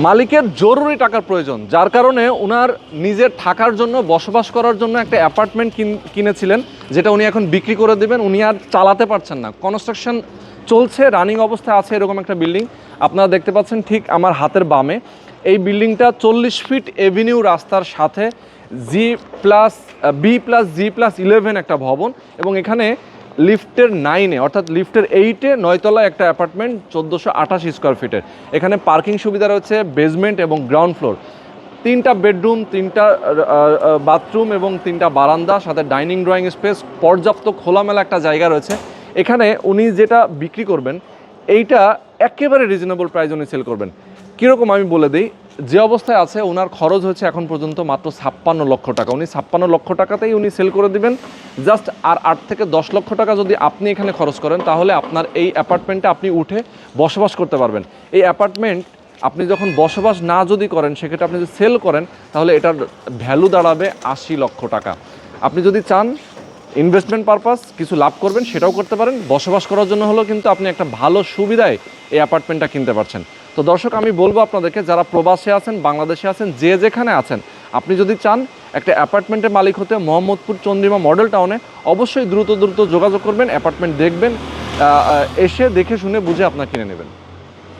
মালিকের জরুরি টাকার প্রয়োজন, যার কারণে ওনার নিজের থাকার জন্য, বসবাস করার জন্য একটা অ্যাপার্টমেন্ট কিনেছিলেন, যেটা উনি এখন বিক্রি করে দেবেন। উনি আর চালাতে পারছেন না, কনস্ট্রাকশন চলছে, রানিং অবস্থায় আছে এরকম একটা বিল্ডিং। আপনারা দেখতে পাচ্ছেন ঠিক আমার হাতের বামে এই বিল্ডিংটা 40 ফিট এভিনিউ রাস্তার সাথে B+G+11 একটা ভবন, এবং এখানে লিফটের 9-এ অর্থাৎ লিফটের 8-এ 9তলায় একটা অ্যাপার্টমেন্ট 1428 স্কোয়ার ফিটের। এখানে পার্কিং সুবিধা রয়েছে, বেসমেন্ট এবং গ্রাউন্ড ফ্লোর, 3টা বেডরুম, 3টা বাথরুম এবং 3টা বারান্দা, সাথে ডাইনিং ড্রয়িং স্পেস, পর্যাপ্ত খোলামেলা একটা জায়গা রয়েছে। এখানে উনি যেটা বিক্রি করবেন এইটা একেবারে রিজনেবল প্রাইস উনি সেল করবেন। কীরকম আমি বলে দিই, যে অবস্থায় আছে ওনার খরচ হয়েছে এখন পর্যন্ত মাত্র 56 লক্ষ টাকা। উনি 56 লক্ষ টাকাতেই উনি সেল করে দিবেন। জাস্ট আর 8 থেকে 10 লক্ষ টাকা যদি আপনি এখানে খরচ করেন, তাহলে আপনার এই অ্যাপার্টমেন্টে আপনি উঠে বসবাস করতে পারবেন। এই অ্যাপার্টমেন্ট আপনি যখন বসবাস না যদি করেন, সেক্ষেত্রে আপনি যদি সেল করেন, তাহলে এটার ভ্যালু দাঁড়াবে 80 লক্ষ টাকা। আপনি যদি চান ইনভেস্টমেন্ট পারপাস কিছু লাভ করবেন, সেটাও করতে পারেন। বসবাস করার জন্য হলেও কিন্তু আপনি একটা ভালো সুবিধায় এই অ্যাপার্টমেন্টটা কিনতে পারছেন। তো দর্শক, আমি বলবো আপনাদেরকে, যারা প্রবাসে আছেন, বাংলাদেশে আছেন, যে যেখানে আছেন, আপনি যদি চান একটা অ্যাপার্টমেন্টের মালিক হতে মোহাম্মদপুর চন্দ্রিমা মডেল টাউনে, অবশ্যই দ্রুত যোগাযোগ করবেন, অ্যাপার্টমেন্ট দেখবেন, এসে দেখে শুনে বুঝে আপনার কিনে নেবেন।